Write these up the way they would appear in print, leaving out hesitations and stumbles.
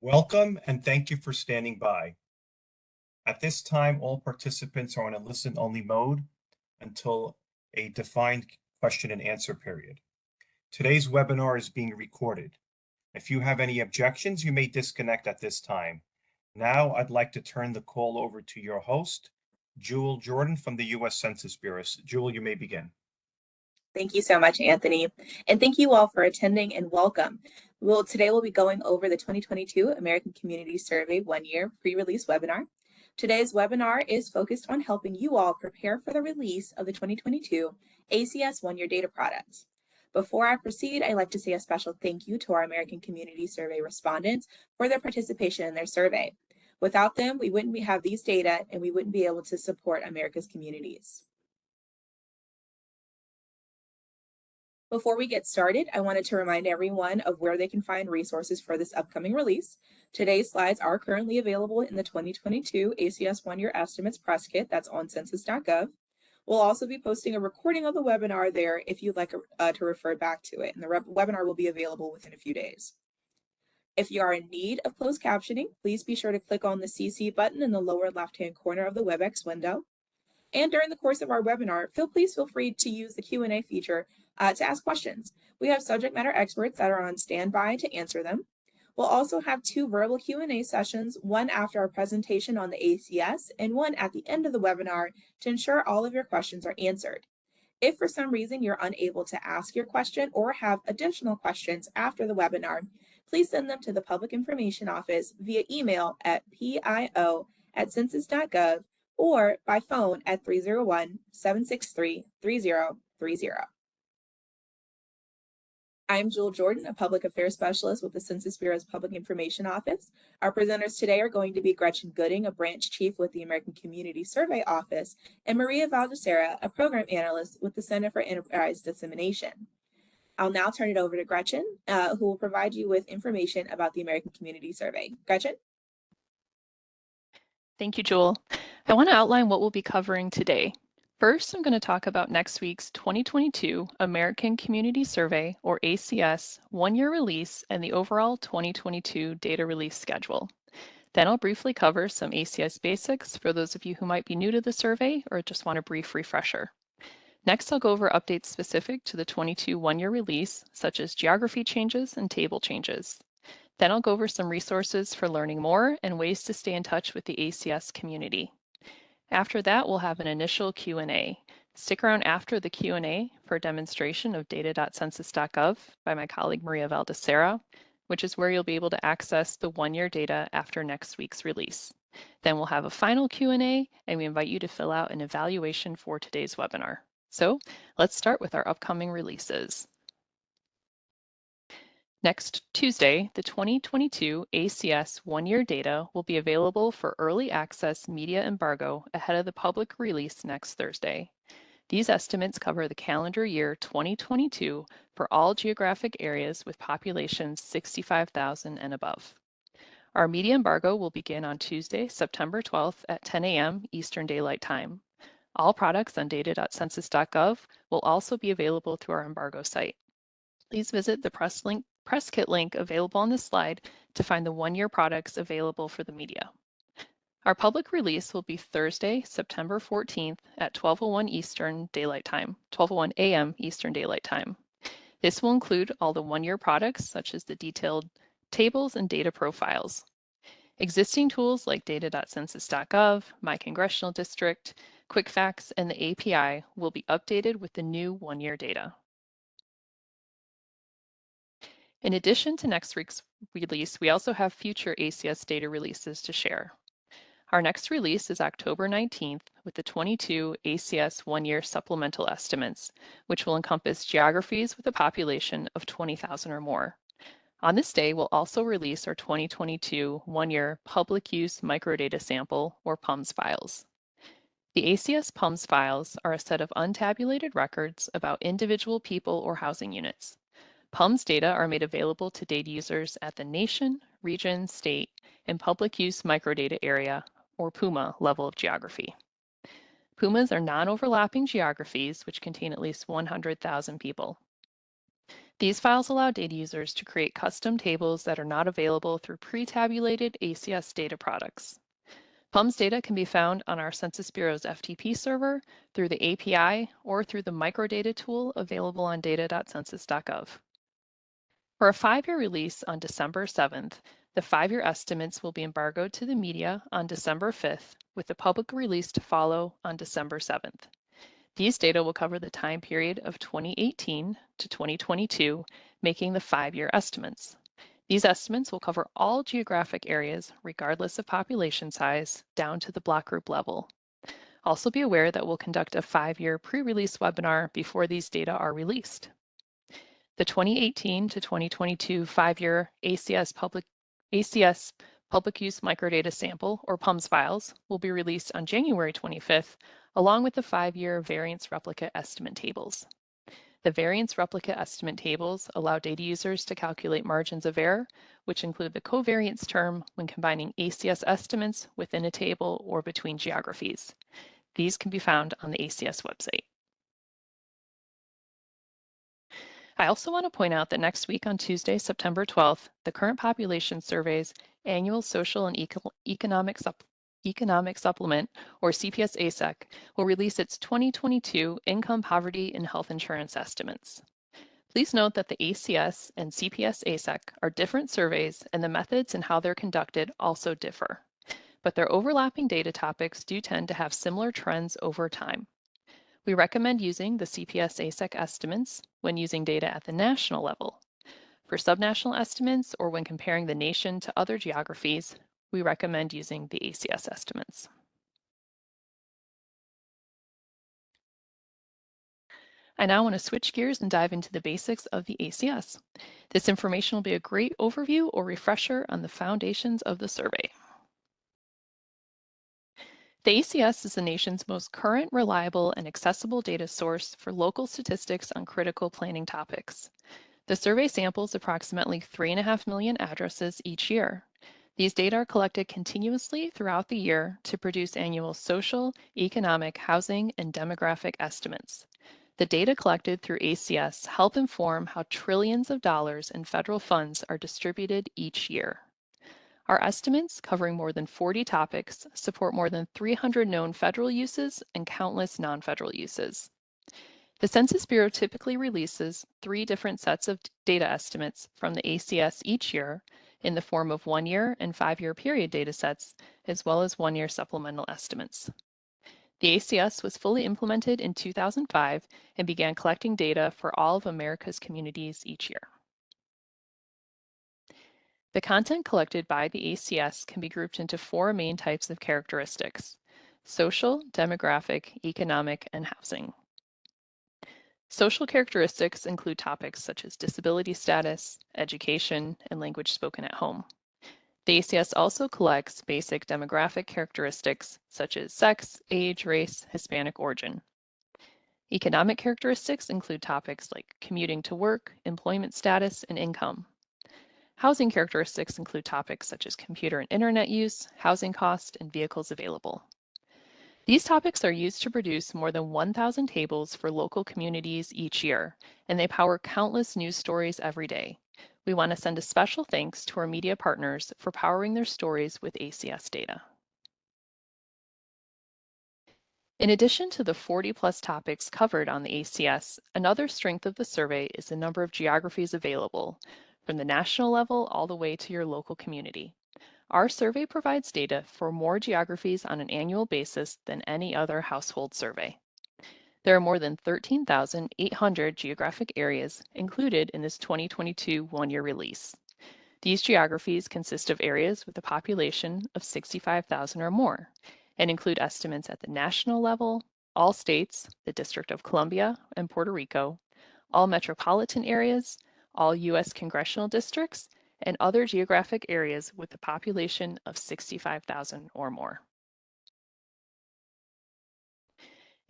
Welcome and thank you for standing by. At this time, all participants are on a listen-only mode until a defined question and answer period. Today's webinar is being recorded. If you have any objections, you may disconnect at this time. Now, I'd like to turn the call over to your host, Jewel Jordan from the U.S. Census Bureau. Jewel, you may begin. Thank you so much, Anthony. And thank you all for attending and welcome. Today we'll be going over the 2022 American Community Survey one-year pre-release webinar. Today's webinar is focused on helping you all prepare for the release of the 2022 ACS one-year data products. Before I proceed, I'd like to say a special thank you to our American Community Survey respondents for their participation in their survey. Without them, we wouldn't have these data and we wouldn't be able to support America's communities. Before we get started, I wanted to remind everyone of where they can find resources for this upcoming release. Today's slides are currently available in the 2022 ACS one-year estimates press kit that's on census.gov. We'll also be posting a recording of the webinar there if you'd like to refer back to it, and the webinar will be available within a few days. If you are in need of closed captioning, please be sure to click on the CC button in the lower left-hand corner of the WebEx window. And during the course of our webinar, please feel free to use the Q&A feature to ask questions. We have subject matter experts that are on standby to answer them. We'll also have 2 verbal Q&A sessions, one after our presentation on the ACS and one at the end of the webinar to ensure all of your questions are answered. If for some reason you're unable to ask your question or have additional questions after the webinar, please send them to the Public Information Office via email at pio@census.gov or by phone at 301-763-3030. I'm Jewel Jordan, a Public Affairs Specialist with the Census Bureau's Public Information Office. Our presenters today are going to be Gretchen Gooding, a Branch Chief with the American Community Survey Office, and Maria Valdesera, a Program Analyst with the Center for Enterprise Dissemination. I'll now turn it over to Gretchen, who will provide you with information about the American Community Survey. Gretchen? Thank you, Jewel. I want to outline what we'll be covering today. First, I'm going to talk about next week's 2022 American Community Survey, or ACS, one-year release and the overall 2022 data release schedule. Then I'll briefly cover some ACS basics for those of you who might be new to the survey or just want a brief refresher. Next, I'll go over updates specific to the 22 one-year release, such as geography changes and table changes. Then I'll go over some resources for learning more and ways to stay in touch with the ACS community. After that, we'll have an initial Q&A. Stick around after the Q&A for a demonstration of data.census.gov by my colleague Maria Valdesera, which is where you'll be able to access the one-year data after next week's release. Then we'll have a final Q&A, and we invite you to fill out an evaluation for today's webinar. So let's start with our upcoming releases. Next Tuesday, the 2022 ACS one-year data will be available for early access media embargo ahead of the public release next Thursday. These estimates cover the calendar year 2022 for all geographic areas with populations 65,000 and above. Our media embargo will begin on Tuesday, September 12th at 10 a.m. Eastern Daylight Time. All products on data.census.gov will also be available through our embargo site. Please visit the press kit link available on this slide to find the one-year products available for the media. Our public release will be Thursday, September 14th at 12:01 Eastern Daylight Time, 12:01 a.m. Eastern Daylight Time. This will include all the one-year products such as the detailed tables and data profiles. Existing tools like data.census.gov, My Congressional District, Quick Facts, and the API will be updated with the new one-year data. In addition to next week's release, we also have future ACS data releases to share. Our next release is October 19th with the 22 ACS one-year supplemental estimates, which will encompass geographies with a population of 20,000 or more. On this day, we'll also release our 2022 one-year public use microdata sample, or PUMS files. The ACS PUMS files are a set of untabulated records about individual people or housing units. PUMS data are made available to data users at the nation, region, state, and public use microdata area, or PUMA, level of geography. PUMAs are non-overlapping geographies which contain at least 100,000 people. These files allow data users to create custom tables that are not available through pre-tabulated ACS data products. PUMS data can be found on our Census Bureau's FTP server, through the API, or through the microdata tool available on data.census.gov. For a 5-year release on December 7th, the 5-year estimates will be embargoed to the media on December 5th, with the public release to follow on December 7th. These data will cover the time period of 2018 to 2022, making the 5-year estimates. These estimates will cover all geographic areas, regardless of population size, down to the block group level. Also be aware that we'll conduct a 5-year pre-release webinar before these data are released. The 2018 to 2022 5-year ACS public use microdata sample, or PUMS files, will be released on January 25th, along with the 5-year variance replicate estimate tables. The variance replicate estimate tables allow data users to calculate margins of error, which include the covariance term when combining ACS estimates within a table or between geographies. These can be found on the ACS website. I also want to point out that next week on Tuesday, September 12th, the Current Population Survey's annual Social and Economic Supplement, or CPS-ASEC, will release its 2022 Income, Poverty, and Health Insurance Estimates. Please note that the ACS and CPS-ASEC are different surveys, and the methods and how they're conducted also differ. But their overlapping data topics do tend to have similar trends over time. We recommend using the CPS-ASEC estimates when using data at the national level. For subnational estimates, or when comparing the nation to other geographies, we recommend using the ACS estimates. I now want to switch gears and dive into the basics of the ACS. This information will be a great overview or refresher on the foundations of the survey. The ACS is the nation's most current, reliable, and accessible data source for local statistics on critical planning topics. The survey samples approximately 3.5 million addresses each year. These data are collected continuously throughout the year to produce annual social, economic, housing, and demographic estimates. The data collected through ACS help inform how trillions of dollars in federal funds are distributed each year. Our estimates, covering more than 40 topics, support more than 300 known federal uses and countless non-federal uses. The Census Bureau typically releases 3 different sets of data estimates from the ACS each year in the form of 1-year and 5-year period data sets, as well as 1-year supplemental estimates. The ACS was fully implemented in 2005 and began collecting data for all of America's communities each year. The content collected by the ACS can be grouped into 4 main types of characteristics: social, demographic, economic, and housing. Social characteristics include topics such as disability status, education, and language spoken at home. The ACS also collects basic demographic characteristics such as sex, age, race, Hispanic origin. Economic characteristics include topics like commuting to work, employment status, and income. Housing characteristics include topics such as computer and internet use, housing cost, and vehicles available. These topics are used to produce more than 1,000 tables for local communities each year, and they power countless news stories every day. We want to send a special thanks to our media partners for powering their stories with ACS data. In addition to the 40+ topics covered on the ACS, another strength of the survey is the number of geographies available, from the national level all the way to your local community. Our survey provides data for more geographies on an annual basis than any other household survey. There are more than 13,800 geographic areas included in this 2022 1-year release. These geographies consist of areas with a population of 65,000 or more, and include estimates at the national level, all states, the District of Columbia and Puerto Rico, all metropolitan areas, all U.S. congressional districts, and other geographic areas with a population of 65,000 or more.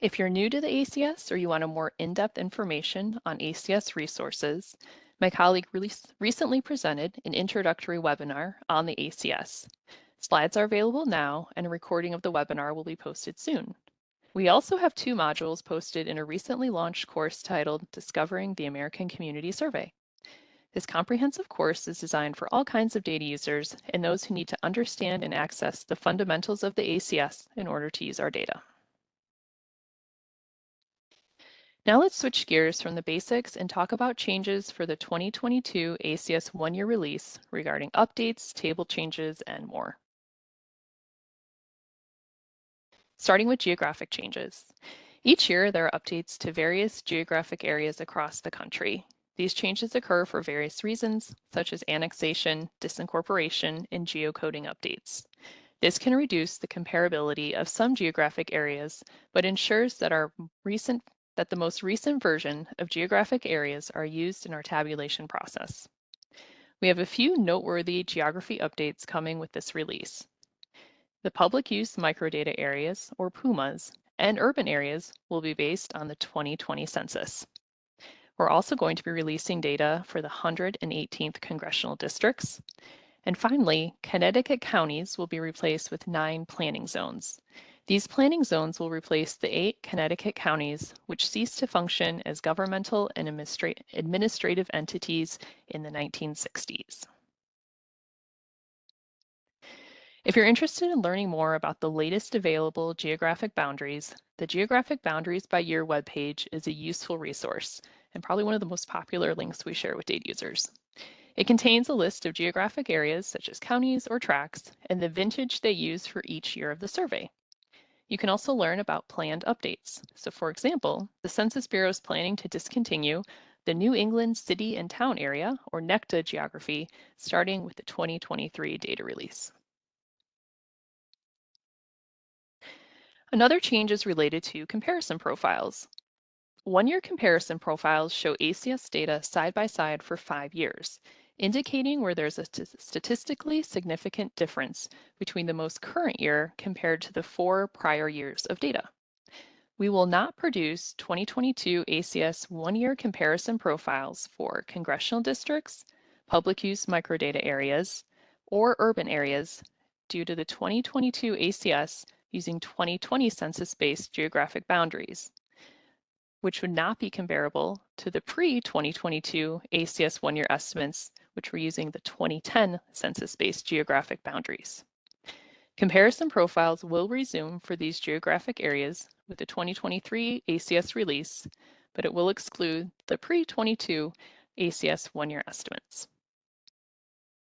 If you're new to the ACS or you want a more in-depth information on ACS resources, my colleague recently presented an introductory webinar on the ACS. Slides are available now, and a recording of the webinar will be posted soon. We also have 2 modules posted in a recently launched course titled Discovering the American Community Survey. This comprehensive course is designed for all kinds of data users and those who need to understand and access the fundamentals of the ACS in order to use our data. Now let's switch gears from the basics and talk about changes for the 2022 ACS one-year release regarding updates, table changes, and more. Starting with geographic changes. Each year, there are updates to various geographic areas across the country. These changes occur for various reasons, such as annexation, disincorporation, and geocoding updates. This can reduce the comparability of some geographic areas, but ensures that the most recent version of geographic areas are used in our tabulation process. We have a few noteworthy geography updates coming with this release. The public use microdata areas, or PUMAs, and urban areas will be based on the 2020 census. We're also going to be releasing data for the 118th congressional districts. And finally, Connecticut counties will be replaced with 9 planning zones. These planning zones will replace the 8 Connecticut counties, which ceased to function as governmental and administrative entities in the 1960s. If you're interested in learning more about the latest available geographic boundaries, the Geographic Boundaries by Year webpage is a useful resource and probably one of the most popular links we share with data users. It contains a list of geographic areas such as counties or tracts and the vintage they use for each year of the survey. You can also learn about planned updates. So for example, the Census Bureau is planning to discontinue the New England City and Town Area, or NECTA geography, starting with the 2023 data release. Another change is related to comparison profiles. One-year comparison profiles show ACS data side by side for 5 years, indicating where there's a statistically significant difference between the most current year compared to the 4 prior years of data. We will not produce 2022 ACS one-year comparison profiles for congressional districts, public use microdata areas, or urban areas due to the 2022 ACS using 2020 census-based geographic boundaries, which would not be comparable to the pre-2022 ACS one-year estimates, which were using the 2010 census-based geographic boundaries. Comparison profiles will resume for these geographic areas with the 2023 ACS release, but it will exclude the pre-22 ACS one-year estimates.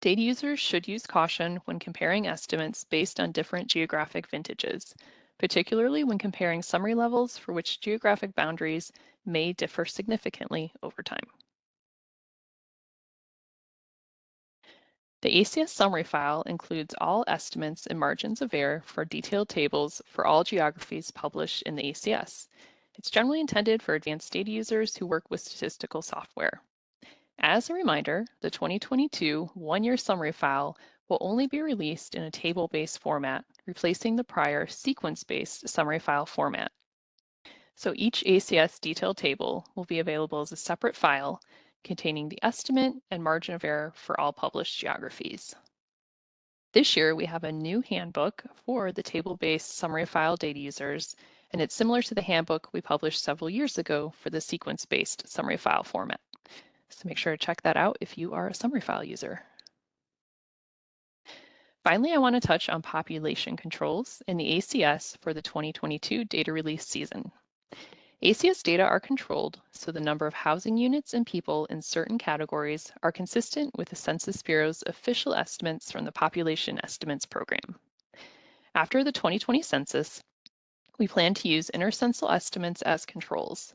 Data users should use caution when comparing estimates based on different geographic vintages, particularly when comparing summary levels for which geographic boundaries may differ significantly over time. The ACS summary file includes all estimates and margins of error for detailed tables for all geographies published in the ACS. It's generally intended for advanced data users who work with statistical software. As a reminder, the 2022 one-year summary file will only be released in a table-based format, replacing the prior sequence-based summary file format. So each ACS detailed table will be available as a separate file containing the estimate and margin of error for all published geographies. This year, we have a new handbook for the table-based summary file data users, and it's similar to the handbook we published several years ago for the sequence-based summary file format. So make sure to check that out if you are a summary file user. Finally, I want to touch on population controls in the ACS for the 2022 data release season. ACS data are controlled so the number of housing units and people in certain categories are consistent with the Census Bureau's official estimates from the Population Estimates Program. After the 2020 census, we plan to use intercensal estimates as controls.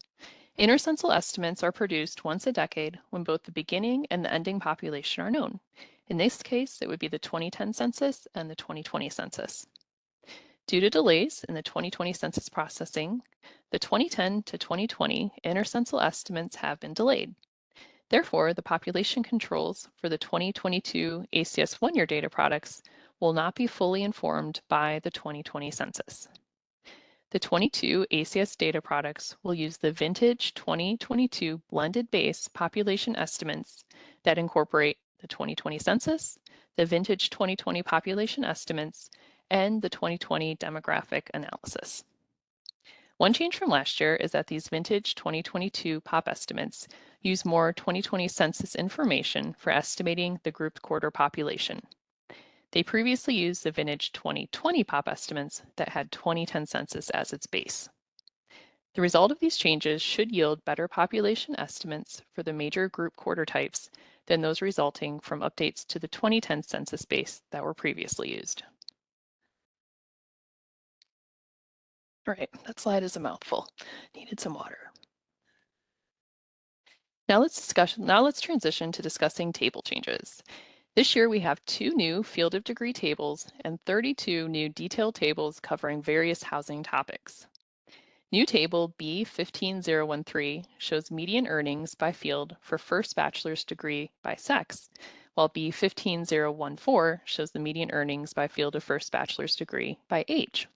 Intercensal estimates are produced once a decade when both the beginning and the ending population are known. In this case, it would be the 2010 census and the 2020 census. Due to delays in the 2020 census processing, the 2010 to 2020 intercensal estimates have been delayed. Therefore, the population controls for the 2022 ACS one-year data products will not be fully informed by the 2020 census. The 22 ACS data products will use the vintage 2022 blended base population estimates that incorporate the 2020 census, the vintage 2020 population estimates, and the 2020 demographic analysis. One change from last year is that these vintage 2022 POP estimates use more 2020 census information for estimating the grouped quarter population. They previously used the vintage 2020 pop estimates that had 2010 census as its base. The result of these changes should yield better population estimates for the major group quarter types than those resulting from updates to the 2010 census base that were previously used. All right, that slide is a mouthful. Needed some water. Now let's transition to discussing table changes. This year we have 2 new field of degree tables and 32 new detailed tables covering various housing topics. New table B15013 shows median earnings by field for first bachelor's degree by sex, while B15014 shows the median earnings by field of first bachelor's degree by age.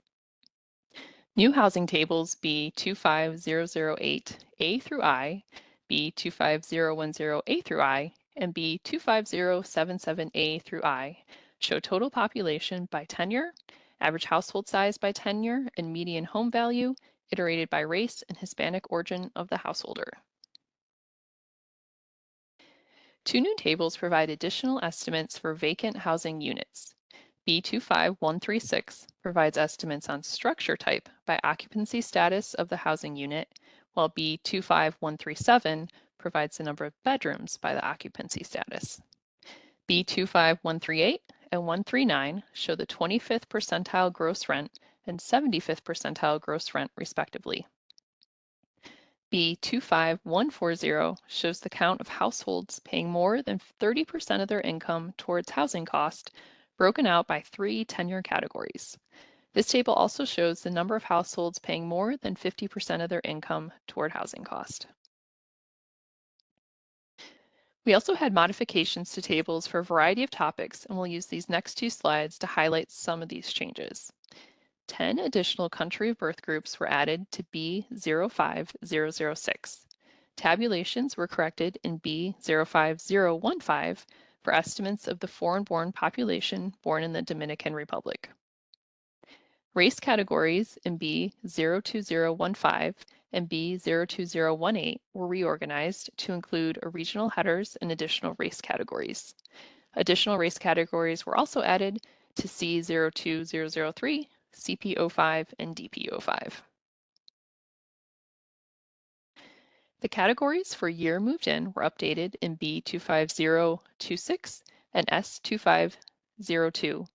New housing tables B25008A through I, B25010A through I, and B25077A through I show total population by tenure, average household size by tenure, and median home value, iterated by race and Hispanic origin of the householder. 2 new tables provide additional estimates for vacant housing units. B25136 provides estimates on structure type by occupancy status of the housing unit, while B25137 provides the number of bedrooms by the occupancy status. B25138 and 139 show the 25th percentile gross rent and 75th percentile gross rent, respectively. B25140 shows the count of households paying more than 30% of their income towards housing cost, broken out by 3 tenure categories. This table also shows the number of households paying more than 50% of their income toward housing cost. We also had modifications to tables for a variety of topics, and we'll use these next 2 slides to highlight some of these changes. 10 additional country of birth groups were added to B05006. Tabulations were corrected in B05015 for estimates of the foreign-born population born in the Dominican Republic. Race categories in B02015 and B02018 were reorganized to include regional headers and additional race categories. Additional race categories were also added to C02003, CP05, and DP05. The categories for year moved in were updated in B25026 and S2502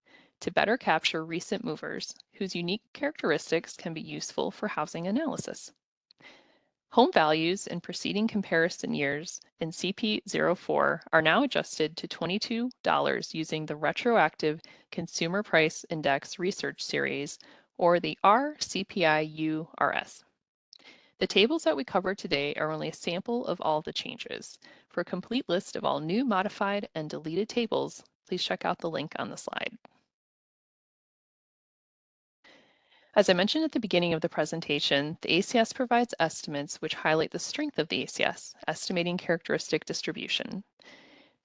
to better capture recent movers whose unique characteristics can be useful for housing analysis. Home values in preceding comparison years in CP04 are now adjusted to $22 using the Retroactive Consumer Price Index Research Series, or the RCPI-URS. The tables that we covered today are only a sample of all the changes. For a complete list of all new, modified, and deleted tables, please check out the link on the slide. As I mentioned at the beginning of the presentation, the ACS provides estimates which highlight the strength of the ACS, estimating characteristic distribution.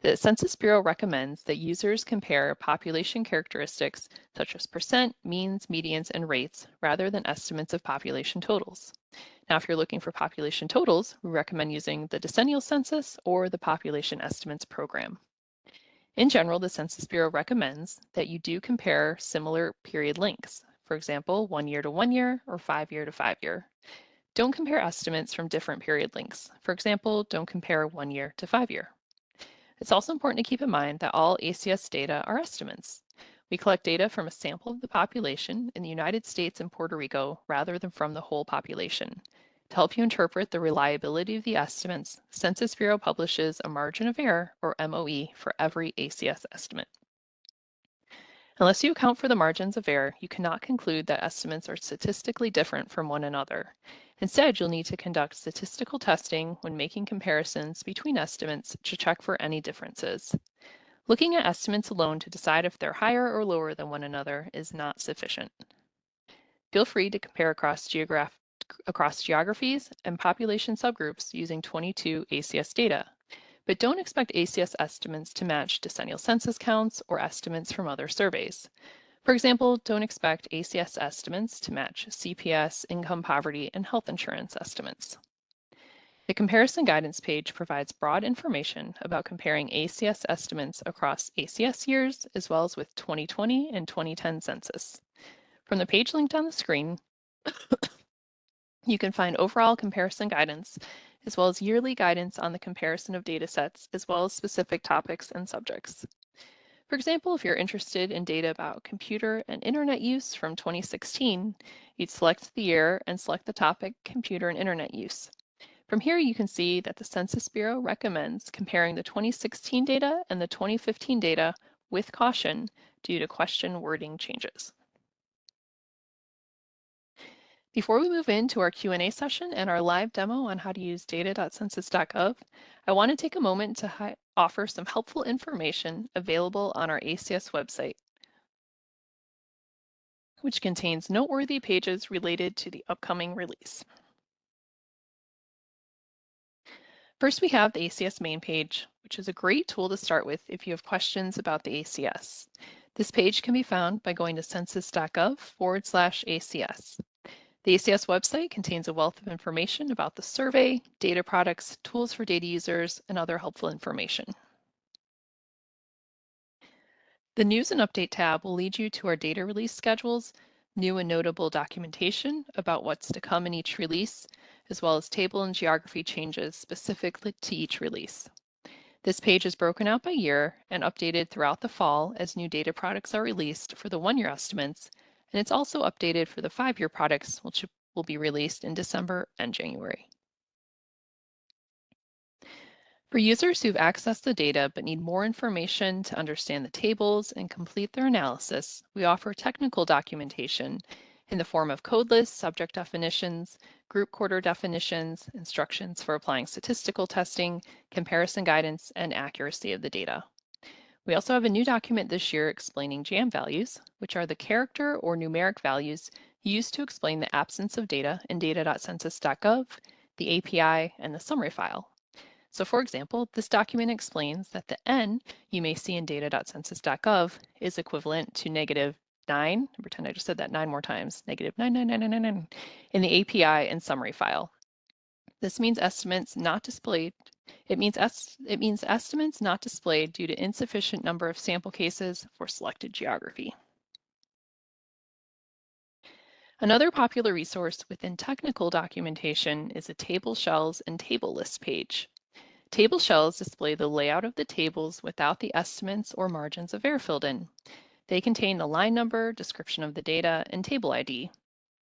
The Census Bureau recommends that users compare population characteristics such as percent, means, medians, and rates, rather than estimates of population totals. Now, if you're looking for population totals, we recommend using the decennial census or the population estimates program. In general, the Census Bureau recommends that you do compare similar period lengths. For example, 1 year to 1 year or 5 year to 5 year. Don't compare estimates from different period lengths. For example, don't compare 1 year to 5 year. It's also important to keep in mind that all ACS data are estimates. We collect data from a sample of the population in the United States and Puerto Rico rather than from the whole population. To help you interpret the reliability of the estimates, Census Bureau publishes a margin of error, or MOE, for every ACS estimate. Unless you account for the margins of error, you cannot conclude that estimates are statistically different from one another. Instead, you'll need to conduct statistical testing when making comparisons between estimates to check for any differences. Looking at estimates alone to decide if they're higher or lower than one another is not sufficient. Feel free to compare across geographies and population subgroups using 22 ACS data, but don't expect ACS estimates to match decennial census counts or estimates from other surveys. For example, don't expect ACS estimates to match CPS, income poverty, and health insurance estimates. The comparison guidance page provides broad information about comparing ACS estimates across ACS years, as well as with 2020 and 2010 census. From the page linked on the screen, you can find overall comparison guidance, as well as yearly guidance on the comparison of data sets, as well as specific topics and subjects. For example, if you're interested in data about computer and internet use from 2016, you'd select the year and select the topic computer and internet use. From here, you can see that the Census Bureau recommends comparing the 2016 data and the 2015 data with caution due to question wording changes. Before we move into our Q&A session and our live demo on how to use data.census.gov, I want to take a moment to offer some helpful information available on our ACS website, which contains noteworthy pages related to the upcoming release. First, we have the ACS main page, which is a great tool to start with if you have questions about the ACS. This page can be found by going to census.gov/ACS. The ACS website contains a wealth of information about the survey, data products, tools for data users, and other helpful information. The News and Update tab will lead you to our data release schedules, new and notable documentation about what's to come in each release, as well as table and geography changes specific to each release. This page is broken out by year and updated throughout the fall as new data products are released for the one-year estimates, and it's also updated for the 5-year products, which will be released in December and January. For users who've accessed the data but need more information to understand the tables and complete their analysis, we offer technical documentation in the form of code lists, subject definitions, group quarter definitions, instructions for applying statistical testing, comparison guidance, and accuracy of the data. We also have a new document this year explaining JAM values, which are the character or numeric values used to explain the absence of data in data.census.gov, the API, and the summary file. So for example, this document explains that the N you may see in data.census.gov is equivalent to -9, pretend I just said that 9 more times, -99999 in the API and summary file. This means estimates not displayed. It means estimates not displayed due to insufficient number of sample cases for selected geography. Another popular resource within technical documentation is a table shells and table lists page. Table shells display the layout of the tables without the estimates or margins of error filled in. They contain the line number, description of the data, and table ID.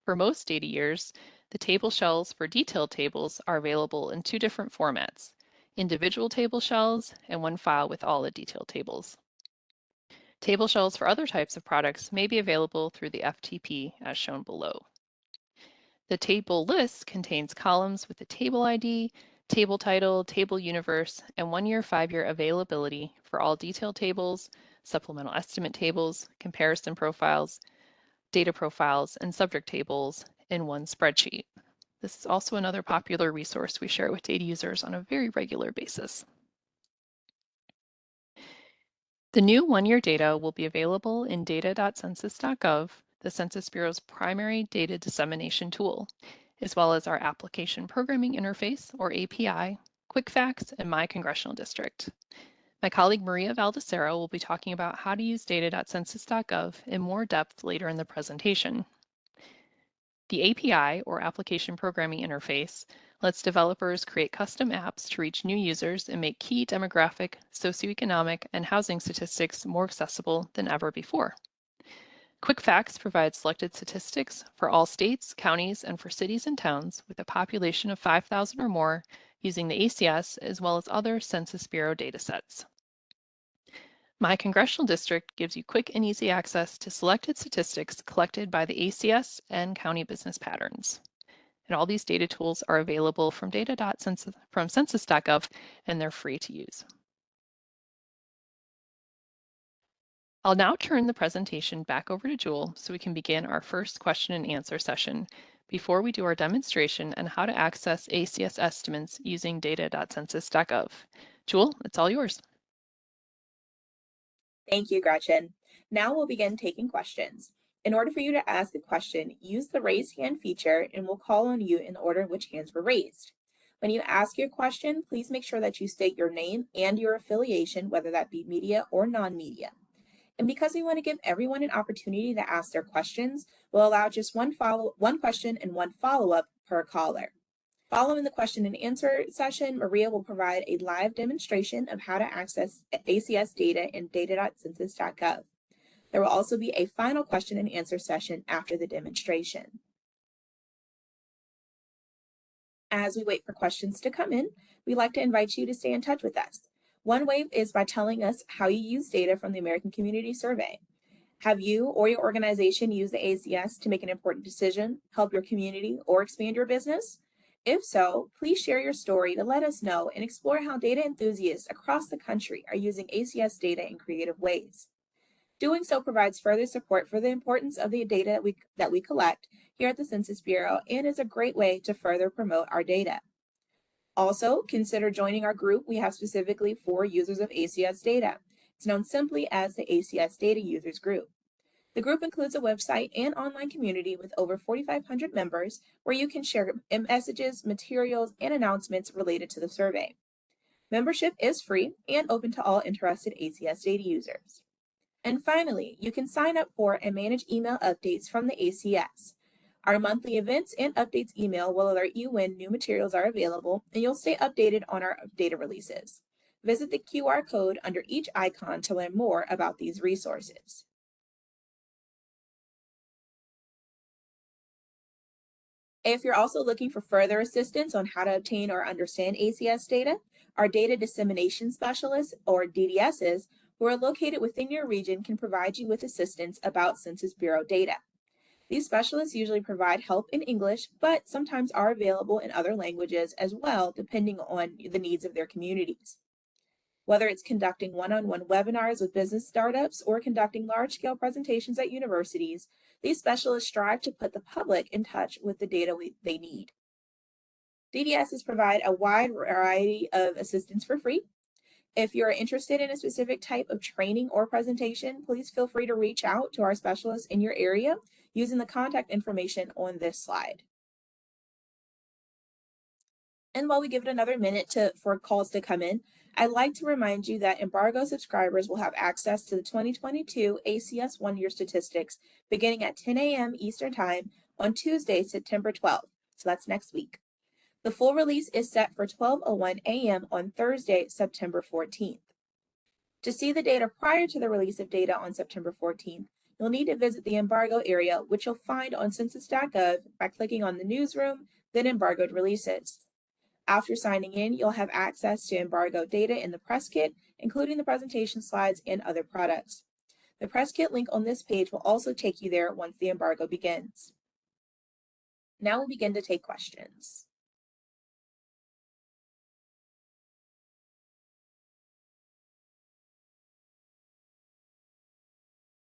For most data years, the table shells for detailed tables are available in 2 different formats, individual table shells and one file with all the detailed tables. Table shells for other types of products may be available through the FTP as shown below. The table list contains columns with the table ID, table title, table universe, and 1-year, 5-year availability for all detailed tables, supplemental estimate tables, comparison profiles, data profiles, and subject tables in one spreadsheet. This is also another popular resource we share with data users on a very regular basis. The new 1-year data will be available in data.census.gov, the Census Bureau's primary data dissemination tool, as well as our Application Programming Interface, or API, Quick Facts, and My Congressional District. My colleague Maria Valdesero will be talking about how to use data.census.gov in more depth later in the presentation. The API, or Application Programming Interface, lets developers create custom apps to reach new users and make key demographic, socioeconomic, and housing statistics more accessible than ever before. Quick Facts provides selected statistics for all states, counties, and for cities and towns with a population of 5,000 or more using the ACS as well as other Census Bureau datasets. My Congressional District gives you quick and easy access to selected statistics collected by the ACS and county business patterns. And all these data tools are available from census.gov, and they're free to use. I'll now turn the presentation back over to Jewel so we can begin our first question and answer session before we do our demonstration on how to access ACS estimates using data.census.gov. Jewel, it's all yours. Thank you, Gretchen. Now we'll begin taking questions. In order for you to ask a question, use the raise hand feature and we'll call on you in the order in which hands were raised. When you ask your question, please make sure that you state your name and your affiliation, whether that be media or non-media. And because we want to give everyone an opportunity to ask their questions, we'll allow just one question and one follow-up per caller. Following the question and answer session, Maria will provide a live demonstration of how to access ACS data in data.census.gov. There will also be a final question and answer session after the demonstration. As we wait for questions to come in, we'd like to invite you to stay in touch with us. One way is by telling us how you use data from the American Community Survey. Have you or your organization used the ACS to make an important decision, help your community, or expand your business? If so, please share your story to let us know and explore how data enthusiasts across the country are using ACS data in creative ways. Doing so provides further support for the importance of the data that we collect here at the Census Bureau and is a great way to further promote our data. Also, consider joining our group we have specifically for users of ACS data. It's known simply as the ACS Data Users Group. The group includes a website and online community with over 4,500 members where you can share messages, materials, and announcements related to the survey. Membership is free and open to all interested ACS data users. And finally, you can sign up for and manage email updates from the ACS. Our monthly events and updates email will alert you when new materials are available, and you'll stay updated on our data releases. Visit the QR code under each icon to learn more about these resources. If you're also looking for further assistance on how to obtain or understand ACS data, our data dissemination specialists, or DDSs, who are located within your region can provide you with assistance about Census Bureau data. These specialists usually provide help in English, but sometimes are available in other languages as well, depending on the needs of their communities. Whether it's conducting one-on-one webinars with business startups or conducting large-scale presentations at universities, these specialists strive to put the public in touch with the data they need. DDSs provide a wide variety of assistance for free. If you're interested in a specific type of training or presentation, please feel free to reach out to our specialists in your area using the contact information on this slide. And while we give it another minute for calls to come in, I'd like to remind you that Embargo subscribers will have access to the 2022 ACS one-year statistics beginning at 10 a.m. Eastern Time on Tuesday, September 12th. So that's next week. The full release is set for 12:01 a.m. on Thursday, September 14th. To see the data prior to the release of data on September 14th, you'll need to visit the embargo area, which you'll find on census.gov by clicking on the newsroom, then embargoed releases. After signing in, you'll have access to embargo data in the press kit, including the presentation slides and other products. The press kit link on this page will also take you there once the embargo begins. Now we'll begin to take questions.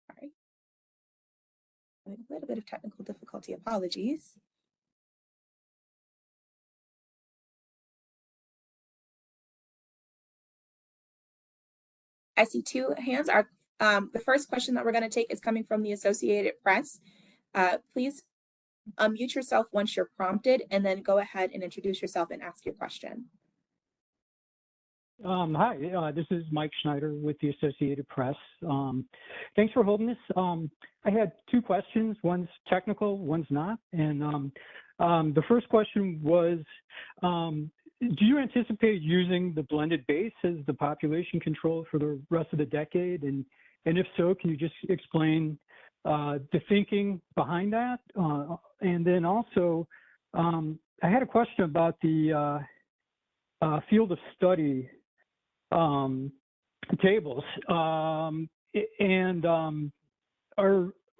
All right. Having a little bit of technical difficulty, apologies. I see two hands. The first question that we're going to take is coming from the Associated Press. Please unmute yourself once you're prompted, and then go ahead and introduce yourself and ask your question. Hi, this is Mike Schneider with the Associated Press. Thanks for holding this. I had two questions. One's technical, one's not. And the first question was, do you anticipate using the blended base as the population control for the rest of the decade? And if so, can you just explain the thinking behind that? And then also, I had a question about the field of study tables.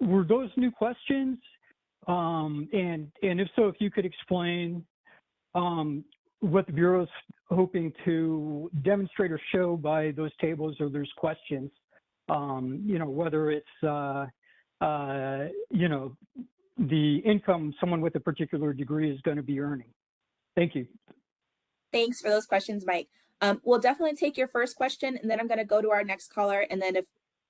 Were those new questions? And if so, if you could explain what the Bureau's hoping to demonstrate or show by those tables or those questions, whether it's, the income someone with a particular degree is going to be earning. Thank you. Thanks for those questions, Mike. We'll definitely take your first question, and then I'm going to go to our next caller, and then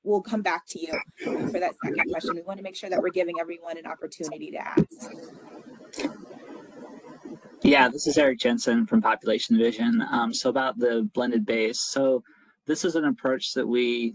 we'll come back to you for that second question. We want to make sure that we're giving everyone an opportunity to ask. Yeah, this is Eric Jensen from Population Division. So about the blended base. So this is an approach that we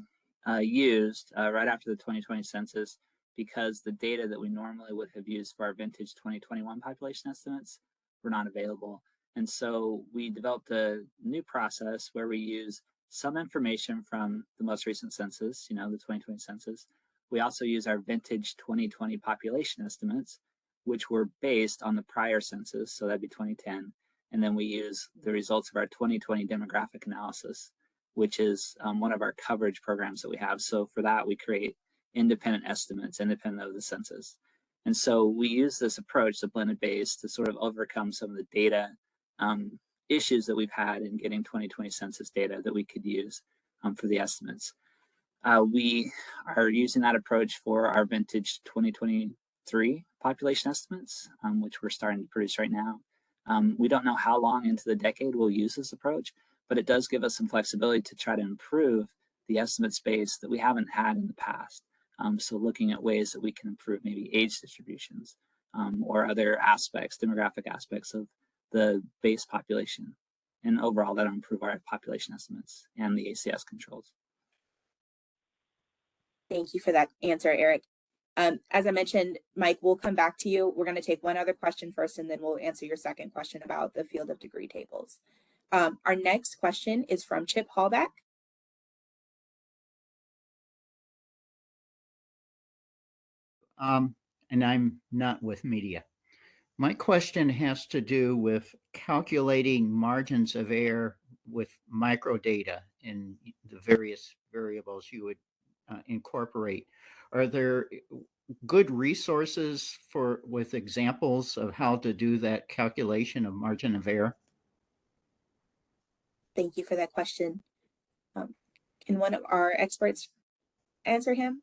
used right after the 2020 census because the data that we normally would have used for our vintage 2021 population estimates were not available. And so we developed a new process where we use some information from the most recent census, the 2020 census. We also use our vintage 2020 population estimates, which were based on the prior census, so that'd be 2010. And then we use the results of our 2020 demographic analysis, which is one of our coverage programs that we have. So for that, we create independent estimates, independent of the census. And so we use this approach, the blended base, to sort of overcome some of the data issues that we've had in getting 2020 census data that we could use for the estimates. We are using that approach for our vintage 2023 population estimates, which we're starting to produce right now. We don't know how long into the decade we'll use this approach, but it does give us some flexibility to try to improve the estimate space that we haven't had in the past. So looking at ways that we can improve maybe age distributions or other aspects, demographic aspects of the base population. And overall, that'll improve our population estimates and the ACS controls. Thank you for that answer, Eric. As I mentioned, Mike, we'll come back to you. We're going to take one other question first, and then we'll answer your second question about the field of degree tables. Our next question is from Chip Hallback. And I'm not with media. My question has to do with calculating margins of error with microdata in the various variables you would incorporate. Are there good resources with examples of how to do that calculation of margin of error? Thank you for that question. Can one of our experts answer him?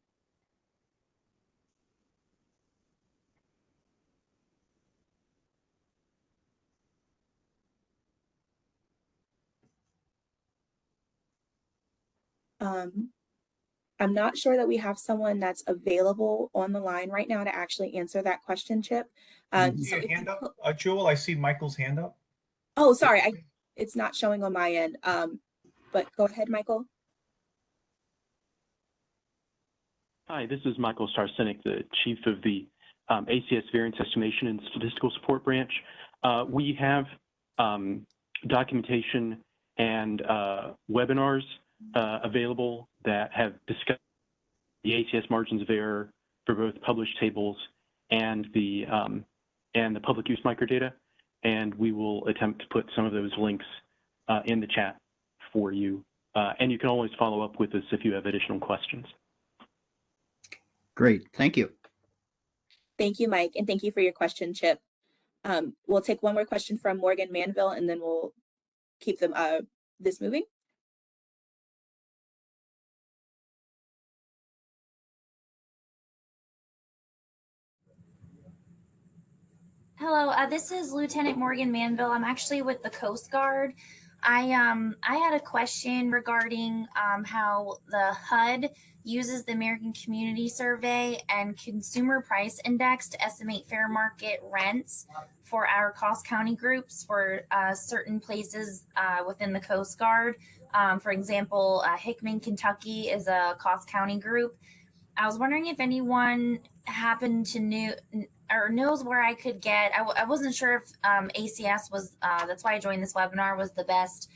I'm not sure that we have someone that's available on the line right now to actually answer that question, Chip. So hand up, Jewel, I see Michael's hand up. Oh, sorry, it's not showing on my end, but go ahead, Michael. Hi, this is Michael Starsenik, the chief of the ACS Variance Estimation and Statistical Support Branch. We have documentation and webinars available that have discussed the ACS margins of error for both published tables and the public use microdata, and we will attempt to put some of those links in the chat for you. And you can always follow up with us if you have additional questions. Great, thank you. Thank you, Mike, and thank you for your question, Chip. We'll take one more question from Morgan Manville, and then we'll keep them this moving. Hello, this is Lieutenant Morgan Manville. I'm actually with the Coast Guard. I had a question regarding how the HUD uses the American Community Survey and Consumer Price Index to estimate fair market rents for our cost county groups for certain places within the Coast Guard. For example, Hickman, Kentucky is a cost county group. I was wondering if anyone happened to knows where I could get. I wasn't sure if ACS was, that's why I joined this webinar, was the best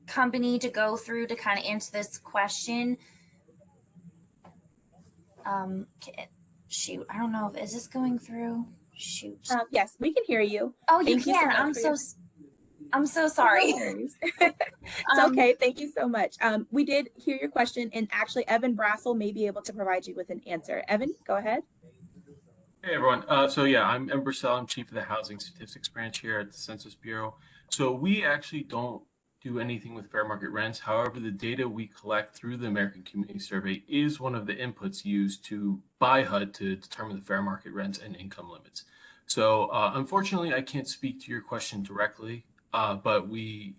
company to go through to kind of answer this question. Shoot, I don't know. Is this going through? Shoot. Yes, we can hear you. Oh, you can. I'm so sorry. It's okay. Thank you so much. We did hear your question, and actually Evan Brassel may be able to provide you with an answer. Evan, go ahead. Hey everyone. So yeah, I'm Evan Brassel. I'm chief of the Housing Statistics Branch here at the Census Bureau. So we actually don't do anything with fair market rents. However, the data we collect through the American Community Survey is one of the inputs used by HUD to determine the fair market rents and income limits. So unfortunately, I can't speak to your question directly. But we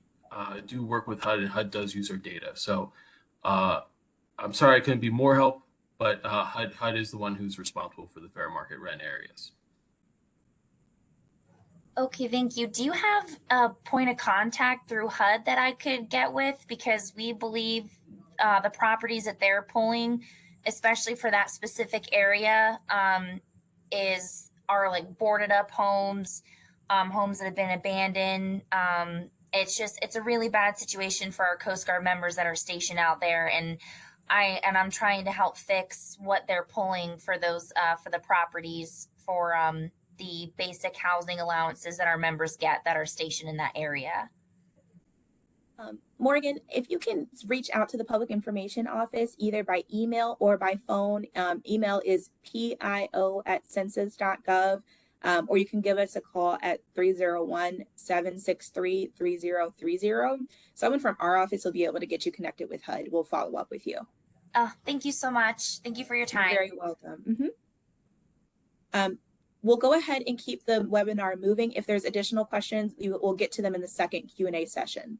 do work with HUD, and HUD does use our data. So I'm sorry I couldn't be more help, but HUD is the one who's responsible for the fair market rent areas. Okay, thank you. Do you have a point of contact through HUD that I could get with? Because we believe the properties that they're pulling, especially for that specific area, are like boarded up homes, homes that have been abandoned. It's a really bad situation for our Coast Guard members that are stationed out there, and I'm trying to help fix what they're pulling for those for the properties for the basic housing allowances that our members get that are stationed in that area. Morgan, if you can reach out to the Public Information Office either by email or by phone, email is pio@census.gov, or you can give us a call at 301-763-3030. Someone from our office will be able to get you connected with HUD. We'll follow up with you. Thank you so much. Thank you for your time. You're very welcome. We'll go ahead and keep the webinar moving. If there's additional questions, we'll get to them in the second Q&A session.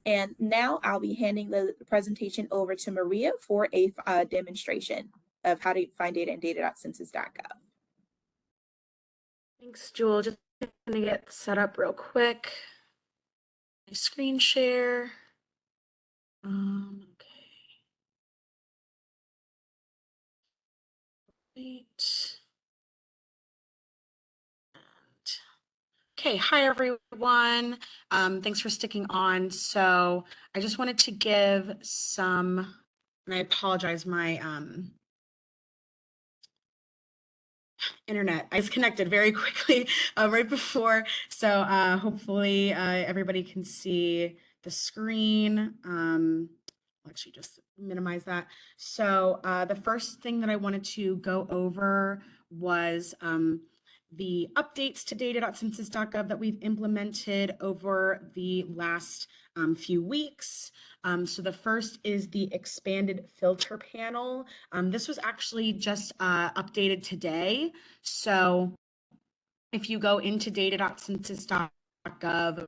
And now I'll be handing the presentation over to Maria for a demonstration of how to find data in data.census.gov. Thanks, Jewel. Just gonna get set up real quick. My screen share. Okay. Wait. Okay, hi everyone. Thanks for sticking on. So I just wanted to give some, and I apologize, my internet. I disconnected very quickly right before. So hopefully everybody can see the screen. I'll actually just minimize that. So the first thing that I wanted to go over was the updates to data.census.gov that we've implemented over the last few weeks. So the first is the expanded filter panel. This was actually just updated today. So if you go into data.census.gov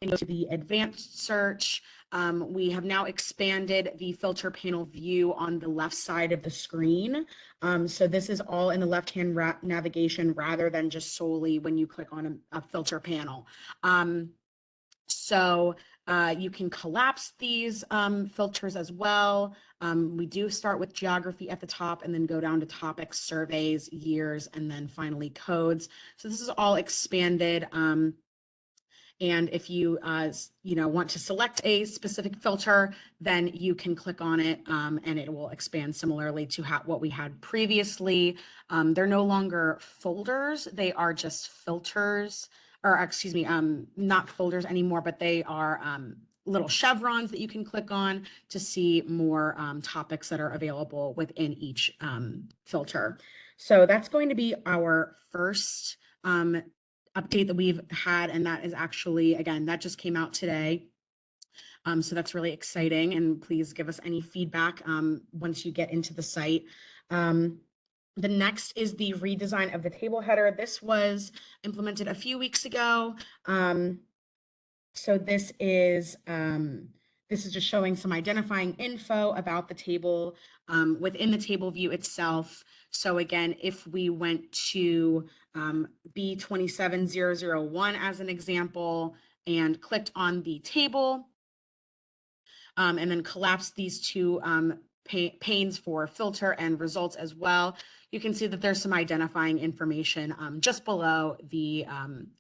and go to the advanced search, we have now expanded the filter panel view on the left side of the screen. So this is all in the left-hand navigation rather than just solely when you click on a filter panel. So you can collapse these filters as well. We do start with geography at the top and then go down to topics, surveys, years, and then finally codes. So this is all expanded. And if you want to select a specific filter, then you can click on it and it will expand similarly to what we had previously. They're no longer folders, they are just filters, or excuse me, not folders anymore, but they are little chevrons that you can click on to see more topics that are available within each filter. So that's going to be our first update that we've had, and that is actually, again, that just came out today. So that's really exciting, and please give us any feedback once you get into the site. The next is the redesign of the table header. This was implemented a few weeks ago. So this is just showing some identifying info about the table within the table view itself. So again, if we went to B27001 as an example and clicked on the table and then collapsed these two panes for filter and results as well, you can see that there's some identifying information just below the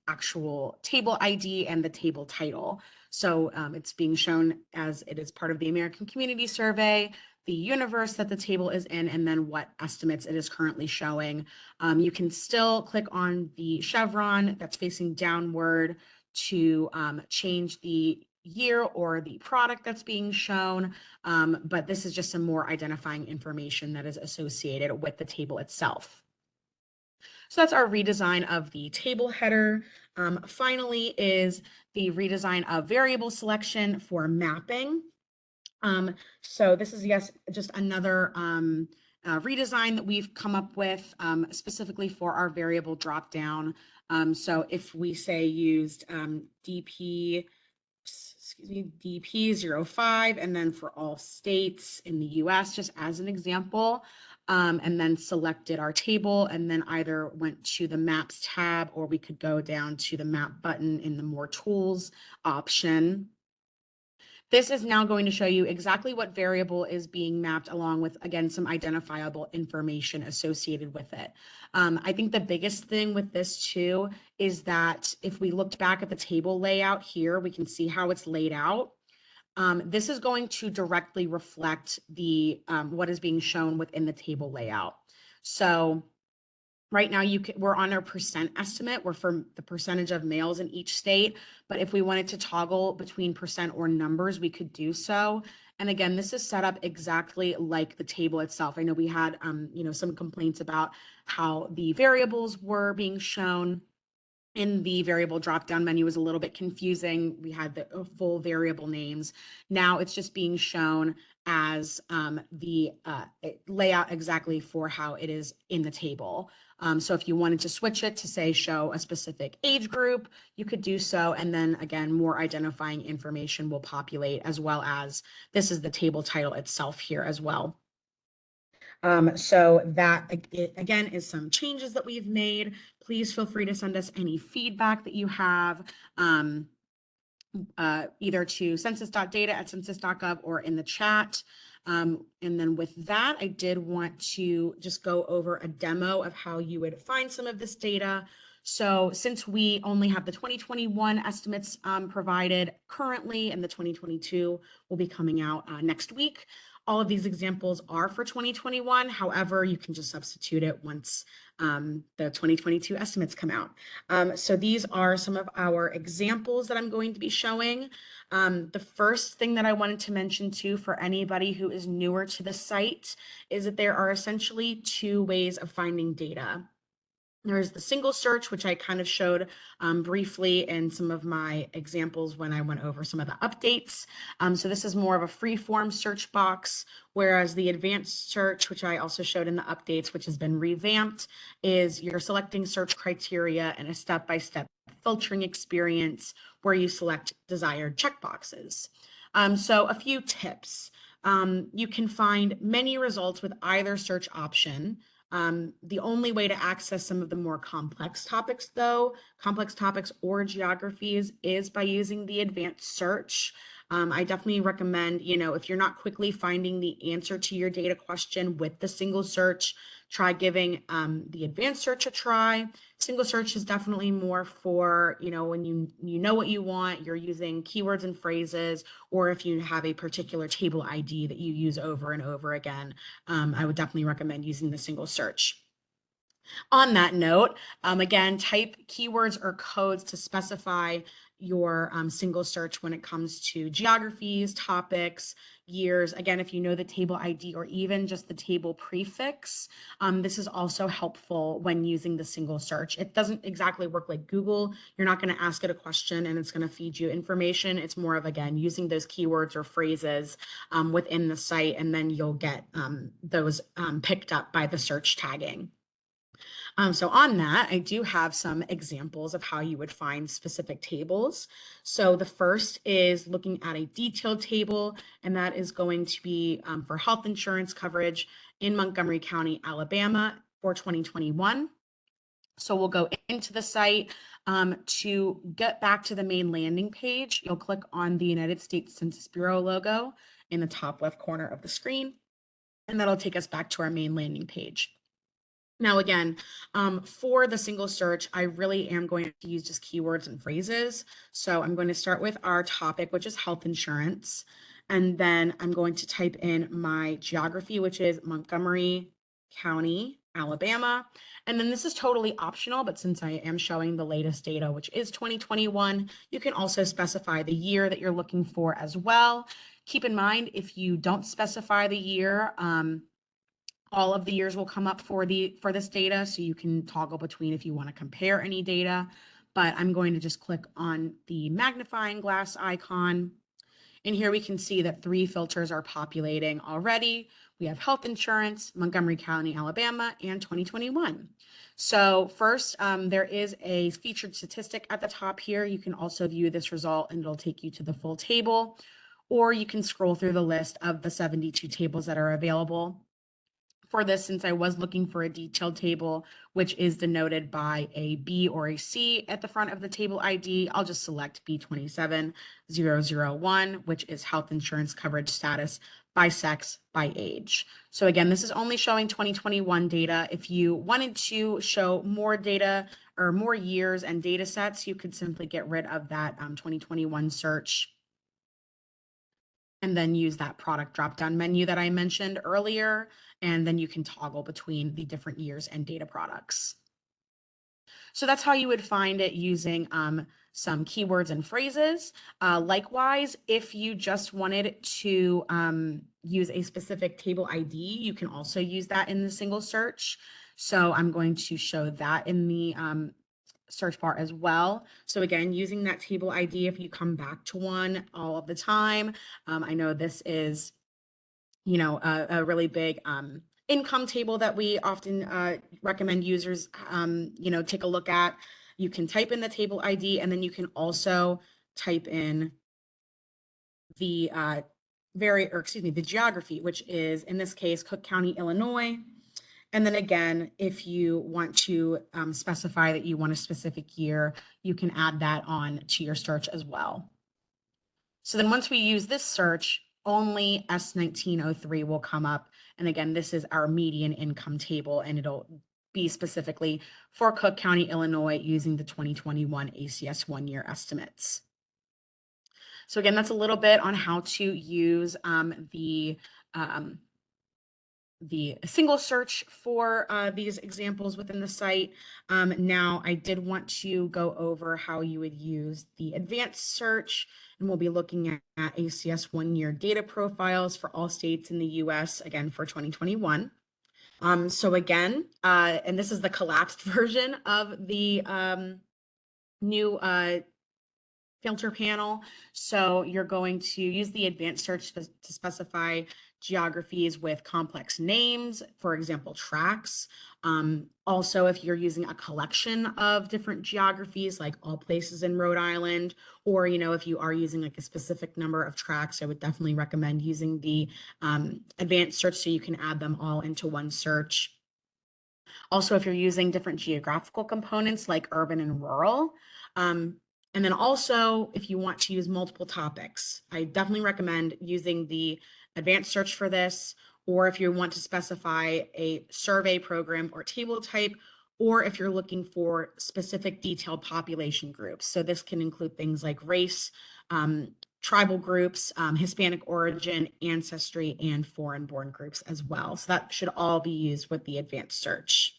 actual table ID and the table title. So it's being shown as it is part of the American Community Survey, the universe that the table is in, and then what estimates it is currently showing. You can still click on the chevron that's facing downward to change the year or the product that's being shown, but this is just some more identifying information that is associated with the table itself. So that's our redesign of the table header. Finally is the redesign of variable selection for mapping. So this is, yes, just another redesign that we've come up with specifically for our variable dropdown. So if we say used DP, DP05, and then for all states in the US, just as an example, and then selected our table, and then either went to the Maps tab, or we could go down to the Map button in the More Tools option. This is now going to show you exactly what variable is being mapped, along with, again, some identifiable information associated with it. I think the biggest thing with this too is that if we looked back at the table layout here, we can see how it's laid out. This is going to directly reflect the what is being shown within the table layout. So right now, we're on our percent estimate. We're for the percentage of males in each state. But if we wanted to toggle between percent or numbers, we could do so. And again, this is set up exactly like the table itself. I know we had, some complaints about how the variables were being shown in the variable drop-down menu. Was a little bit confusing. We had the full variable names. Now it's just being shown as the layout exactly for how it is in the table. So if you wanted to switch it to say show a specific age group, you could do so. And then again, more identifying information will populate, as well as this is the table title itself here as well. So that again is some changes that we've made. Please feel free to send us any feedback that you have, either to census.data@census.gov or in the chat. And then with that, I did want to just go over a demo of how you would find some of this data. So since we only have the 2021 estimates provided currently, and the 2022 will be coming out next week, all of these examples are for 2021. However, you can just substitute it once the 2022 estimates come out. So these are some of our examples that I'm going to be showing. The first thing that I wanted to mention too, for anybody who is newer to the site, is that there are essentially two ways of finding data. There's the single search, which I kind of showed briefly in some of my examples when I went over some of the updates. So this is more of a free form search box, whereas the advanced search, which I also showed in the updates, which has been revamped, is you're selecting search criteria and a step-by-step filtering experience where you select desired checkboxes. So a few tips. You can find many results with either search option. The only way to access some of the more complex topics or geographies, is by using the advanced search. I definitely recommend, if you're not quickly finding the answer to your data question with the single search, try giving the advanced search a try. Single search is definitely more for, when you know what you want, you're using keywords and phrases, or if you have a particular table ID that you use over and over again, I would definitely recommend using the single search. On that note, again, type keywords or codes to specify your single search when it comes to geographies, topics, years. Again, if you know the table ID or even just the table prefix, this is also helpful when using the single search. It doesn't exactly work like Google. You're not going to ask it a question and it's going to feed you information. It's more of, again, using those keywords or phrases within the site, and then you'll get those picked up by the search tagging. So on that, I do have some examples of how you would find specific tables. So the first is looking at a detailed table, and that is going to be for health insurance coverage in Montgomery County, Alabama for 2021. So we'll go into the site. To get back to the main landing page, you'll click on the United States Census Bureau logo in the top left corner of the screen, and that'll take us back to our main landing page. Now, again, for the single search, I really am going to use just keywords and phrases. So I'm going to start with our topic, which is health insurance. And then I'm going to type in my geography, which is Montgomery County, Alabama. And then this is totally optional, but since I am showing the latest data, which is 2021, you can also specify the year that you're looking for as well. Keep in mind, if you don't specify the year, all of the years will come up for this data, so you can toggle between if you want to compare any data. But I'm going to just click on the magnifying glass icon, And here we can see that 3 filters are populating already. We have health insurance, Montgomery County, Alabama, and 2021. So first, there is a featured statistic at the top here. You can also view this result and it'll take you to the full table, or you can scroll through the list of the 72 tables that are available. For this, since I was looking for a detailed table, which is denoted by a B or a C at the front of the table ID, I'll just select B27001, which is health insurance coverage status by sex, by age. So again, this is only showing 2021 data. If you wanted to show more data or more years and data sets, you could simply get rid of that 2021 search and then use that product drop-down menu that I mentioned earlier, and then you can toggle between the different years and data products. So that's how you would find it using some keywords and phrases. Likewise, if you just wanted to use a specific table ID, you can also use that in the single search. So I'm going to show that in the search bar as well. So again, using that table ID, if you come back to one all of the time, I know this is, you know, a really big income table that we often recommend users, you know, take a look at. You can type in the table ID, and then you can also type in the the geography, which is in this case, Cook County, Illinois. And then again, if you want to specify that you want a specific year, you can add that on to your search as well. So then once we use this search, only S1903 will come up. And again, this is our median income table, and it'll be specifically for Cook County, Illinois, using the 2021 ACS one-year estimates. So again, that's a little bit on how to use the single search for these examples within the site. Now, I did want to go over how you would use the advanced search, and we'll be looking at ACS one-year data profiles for all states in the US, again, for 2021. So again, and this is the collapsed version of the new filter panel. So you're going to use the advanced search to specify geographies with complex names, for example, tracts. Also, if you're using a collection of different geographies, like all places in Rhode Island, or, you know, if you are using like a specific number of tracts, I would definitely recommend using the advanced search so you can add them all into one search. Also, if you're using different geographical components like urban and rural, and then also, if you want to use multiple topics, I definitely recommend using the advanced search for this, or if you want to specify a survey program or table type, or if you're looking for specific detailed population groups. So this can include things like race, tribal groups, Hispanic origin, ancestry, and foreign-born groups as well. So that should all be used with the advanced search.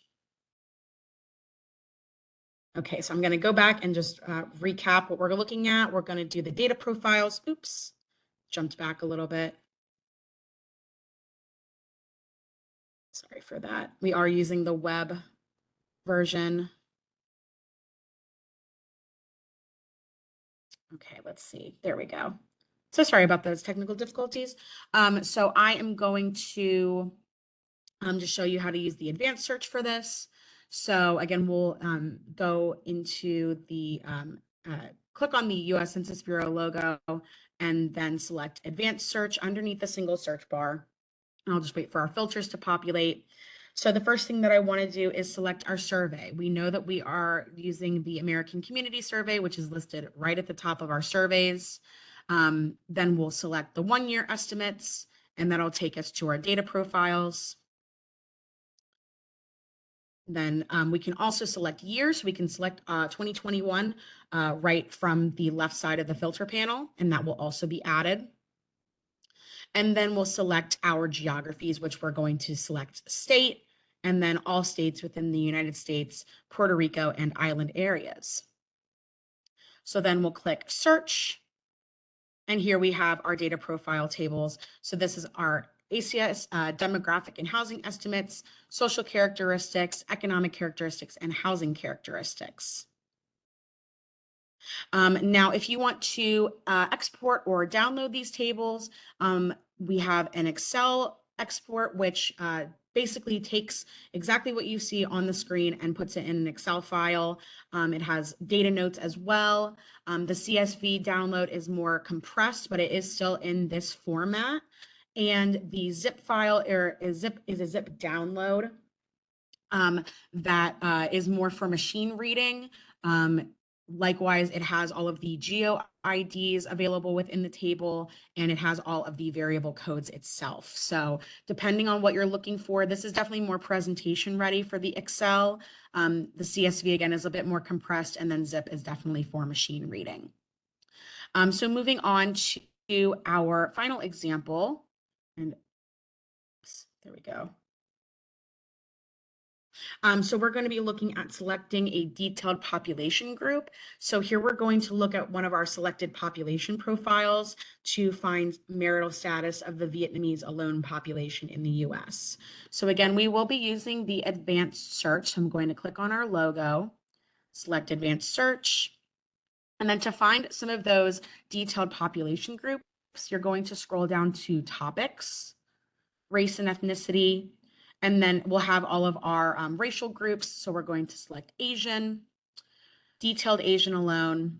Okay, so I'm going to go back and just recap what we're looking at. We're going to do the data profiles. Oops, jumped back a little bit. Sorry for that. We are using the web version. Okay, let's see. There we go. So sorry about those technical difficulties. So I am going to just show you how to use the advanced search for this. So again, we'll go into the, click on the US Census Bureau logo and then select advanced search underneath the single search bar. And I'll just wait for our filters to populate. So the first thing that I want to do is select our survey. We know that we are using the American Community Survey, which is listed right at the top of our surveys. Then we'll select the one-year estimates, and that'll take us to our data profiles. Then we can also select years. We can select 2021 right from the left side of the filter panel, and that will also be added. And then we'll select our geographies, which we're going to select state, and then all states within the United States, Puerto Rico, and island areas. So then we'll click search, and here we have our data profile tables. So this is our ACS demographic and housing estimates, social characteristics, economic characteristics, and housing characteristics. Now, if you want to export or download these tables, we have an Excel export, which basically takes exactly what you see on the screen and puts it in an Excel file. It has data notes as well. The CSV download is more compressed, but it is still in this format. And the zip file is a zip download that is more for machine reading. Likewise, it has all of the geo IDs available within the table, and it has all of the variable codes itself. So depending on what you're looking for, this is definitely more presentation ready for the Excel. The CSV, again, is a bit more compressed, and then zip is definitely for machine reading. So moving on to our final example, and there we go. So we're going to be looking at selecting a detailed population group. So here we're going to look at one of our selected population profiles to find marital status of the Vietnamese alone population in the US. So again, we will be using the advanced search. So I'm going to click on our logo, select advanced search, and then to find some of those detailed population groups, you're going to scroll down to topics, race and ethnicity, and then we'll have all of our racial groups. So we're going to select Asian, detailed Asian alone.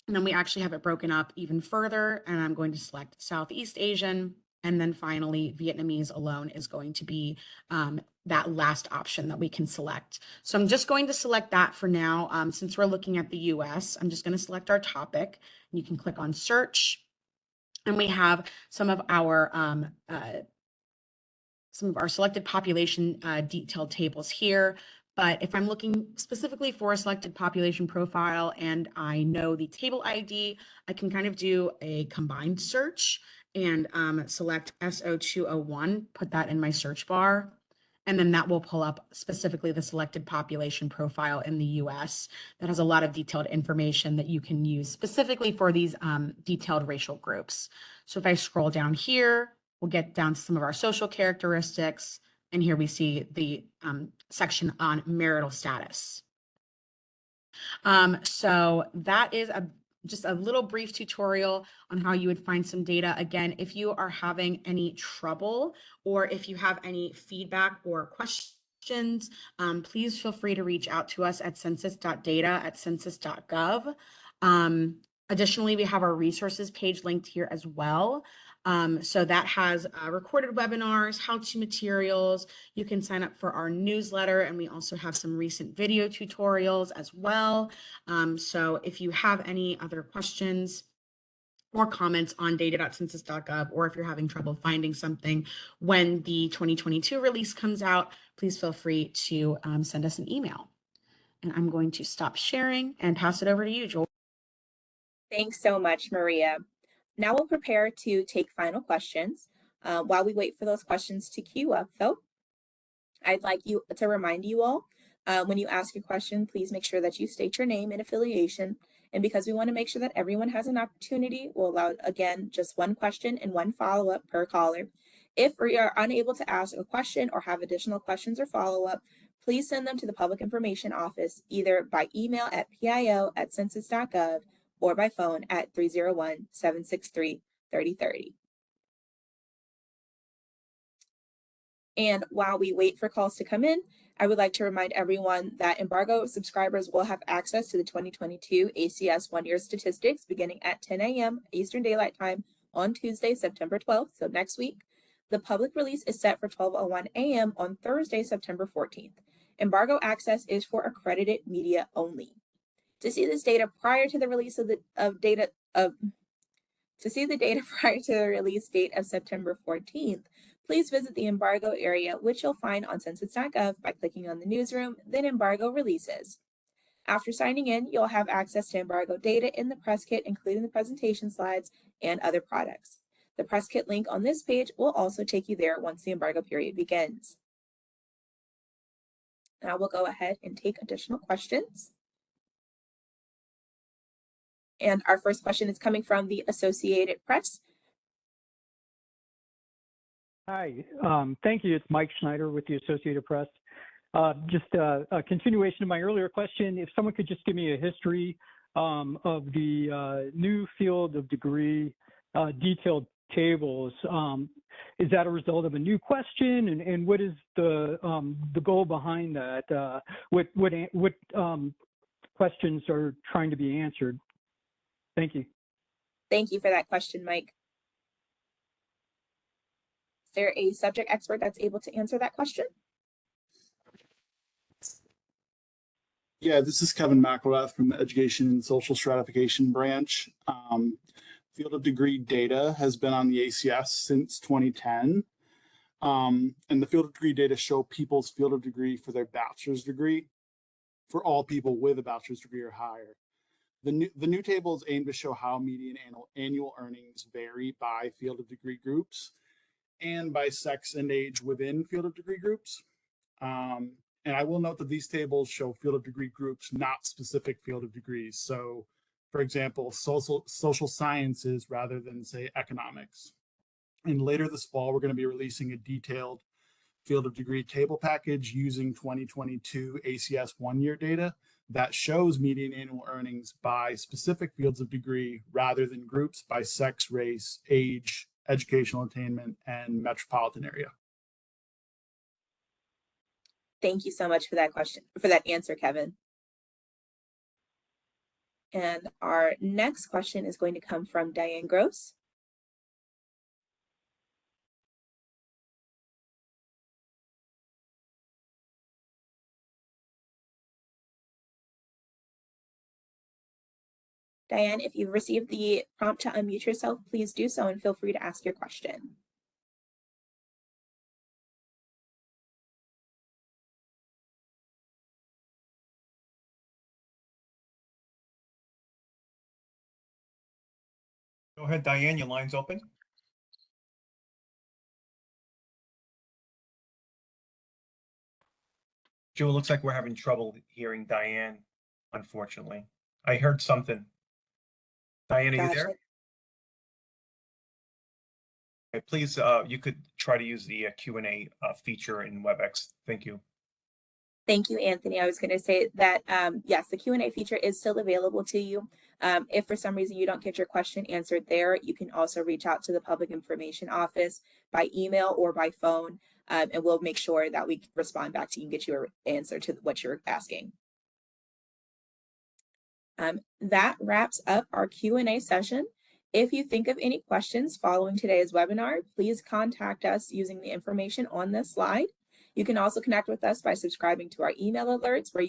And then we actually have it broken up even further. And I'm going to select Southeast Asian. And then finally, Vietnamese alone is going to be that last option that we can select. So I'm just going to select that for now. Since we're looking at the US, I'm just going to select our topic. You can click on search. And we have some of our selected population detailed tables here. But if I'm looking specifically for a selected population profile and I know the table ID, I can kind of do a combined search and select SO201, put that in my search bar. And then that will pull up specifically the selected population profile in the US that has a lot of detailed information that you can use specifically for these detailed racial groups. So if I scroll down here, we'll get down to some of our social characteristics. And here we see the section on marital status. So that is just a little brief tutorial on how you would find some data. Again, if you are having any trouble or if you have any feedback or questions, please feel free to reach out to us at census.data@census.gov. Additionally, we have our resources page linked here as well. So that has recorded webinars, how-to materials. You can sign up for our newsletter, and we also have some recent video tutorials as well. So if you have any other questions or comments on data.census.gov, or if you're having trouble finding something when the 2022 release comes out, please feel free to send us an email. And I'm going to stop sharing and pass it over to you, Joel. Thanks so much, Maria. Now we'll prepare to take final questions. While we wait for those questions to queue up, though, I'd like you to remind you all, when you ask a question, please make sure that you state your name and affiliation. And because we want to make sure that everyone has an opportunity, we'll allow, again, just one question and one follow-up per caller. If we are unable to ask a question or have additional questions or follow-up, please send them to the Public Information Office, either by email at pio@census.gov or by phone at 301-763-3030. And while we wait for calls to come in, I would like to remind everyone that Embargo subscribers will have access to the 2022 ACS one-year statistics beginning at 10 a.m. Eastern Daylight Time on Tuesday, September 12th, so next week. The public release is set for 12:01 a.m. on Thursday, September 14th. Embargo access is for accredited media only. To see this data prior to the release of the data prior to the release date of September 14th, please visit the embargo area, which you'll find on census.gov by clicking on the newsroom, then embargo releases. After signing in, you'll have access to embargo data in the press kit, including the presentation slides and other products. The press kit link on this page will also take you there once the embargo period begins. Now we'll go ahead and take additional questions. And our first question is coming from the Associated Press. Hi, thank you. It's Mike Schneider with the Associated Press. Just a continuation of my earlier question, if someone could just give me a history of the new field of degree detailed tables. Is that a result of a new question, and what is the goal behind that? What questions are trying to be answered? Thank you. Thank you for that question, Mike. Is there a subject expert that's able to answer that question? Yeah, this is Kevin McElrath from the Education and Social Stratification branch. Field of degree data has been on the ACS since 2010. And the field of degree data show people's field of degree for their bachelor's degree for all people with a bachelor's degree or higher. The new tables aim to show how median annual earnings vary by field of degree groups and by sex and age within field of degree groups. And I will note that these tables show field of degree groups, not specific field of degrees. So, for example, social sciences rather than, say, economics. And later this fall, we're going to be releasing a detailed field of degree table package using 2022 ACS one-year data that shows median annual earnings by specific fields of degree rather than groups by sex, race, age, educational attainment, and metropolitan area. Thank you so much for that question, for that answer, Kevin. And our next question is going to come from Diane Gross. Diane, if you've received the prompt to unmute yourself, please do so and feel free to ask your question. Go ahead, Diane, your line's open. Joe, it looks like we're having trouble hearing Diane, unfortunately. I heard something. Diane, are you there? Okay, please, you could try to use the Q&A feature in WebEx. Thank you. Thank you, Anthony. I was going to say that, yes, the Q&A feature is still available to you. If for some reason you don't get your question answered there, you can also reach out to the Public Information Office by email or by phone, and we'll make sure that we respond back to you and get your answer to what you're asking. That wraps up our Q&A session. If you think of any questions following today's webinar, please contact us using the information on this slide. You can also connect with us by subscribing to our email alerts where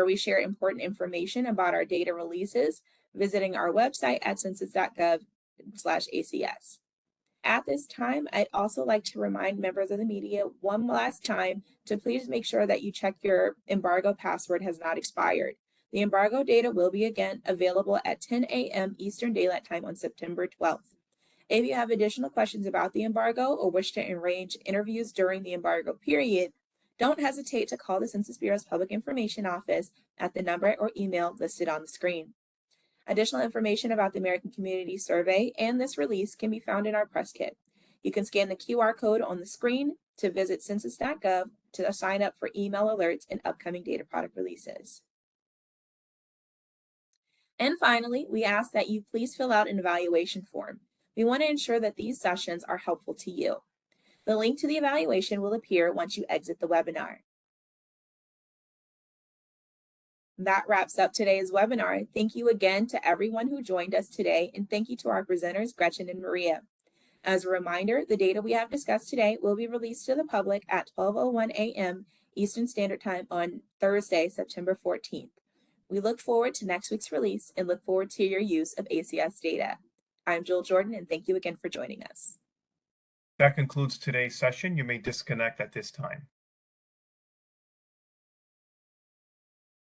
we share important information about our data releases, visiting our website at census.gov/ACS. At this time, I'd also like to remind members of the media one last time to please make sure that you check your embargo password has not expired. The embargo data will be again available at 10 a.m. Eastern Daylight Time on September 12th. If you have additional questions about the embargo or wish to arrange interviews during the embargo period, don't hesitate to call the Census Bureau's Public Information Office at the number or email listed on the screen. Additional information about the American Community Survey and this release can be found in our press kit. You can scan the QR code on the screen to visit census.gov to sign up for email alerts and upcoming data product releases. And finally, we ask that you please fill out an evaluation form. We want to ensure that these sessions are helpful to you. The link to the evaluation will appear once you exit the webinar. That wraps up today's webinar. Thank you again to everyone who joined us today, and thank you to our presenters, Gretchen and Maria. As a reminder, the data we have discussed today will be released to the public at 12:01 a.m. Eastern Standard Time on Thursday, September 14th. We look forward to next week's release and look forward to your use of ACS data. I'm Jill Jordan, and thank you again for joining us. That concludes today's session. You may disconnect at this time.